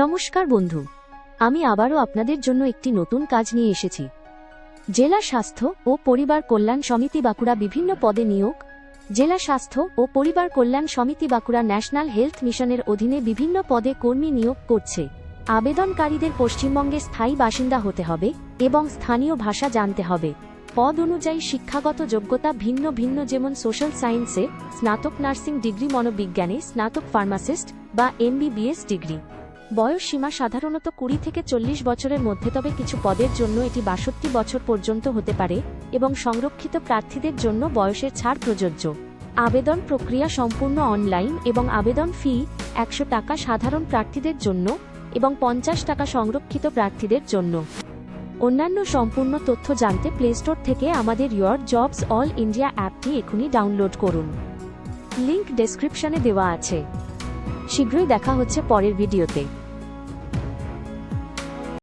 নমস্কার বন্ধু, আমি আবারও আপনাদের জন্য একটি নতুন কাজ নিয়ে এসেছি। জেলা স্বাস্থ্য ও পরিবার কল্যাণ সমিতি বাঁকুড়া বিভিন্ন পদে নিয়োগ। জেলা স্বাস্থ্য ও পরিবার কল্যাণ সমিতি বাঁকুড়া ন্যাশনাল হেলথ মিশনের অধীনে বিভিন্ন পদে কর্মী নিয়োগ করছে। আবেদনকারীদের পশ্চিমবঙ্গে স্থায়ী বাসিন্দা হতে হবে এবং স্থানীয় ভাষা জানতে হবে। পদ অনুযায়ী শিক্ষাগত যোগ্যতা ভিন্ন ভিন্ন, যেমন সোশ্যাল সায়েন্সে স্নাতক, নার্সিং ডিগ্রি, মনোবিজ্ঞানে স্নাতক, ফার্মাসিস্ট বা MBBS ডিগ্রি। বয়স সীমা সাধারণত 20 থেকে 40 বছরের মধ্যে, তবে কিছু পদের জন্য এটি 62 বছর পর্যন্ত হতে পারে এবং সংরক্ষিত প্রার্থীদের জন্য বয়সের ছাড় প্রযোজ্য। আবেদন প্রক্রিয়া সম্পূর্ণ অনলাইন এবং আবেদন ফি 100 টাকা সাধারণ প্রার্থীদের জন্য এবং 50 টাকা সংরক্ষিত প্রার্থীদের জন্য। অন্যান্য সম্পূর্ণ তথ্য জানতে প্লে স্টোর থেকে আমাদের ইয়োর জবস অল ইন্ডিয়া অ্যাপটি এখনই ডাউনলোড করুন। লিংক ডেসক্রিপশনে দেওয়া আছে। শীঘ্রই দেখা হচ্ছে পরের ভিডিওতে।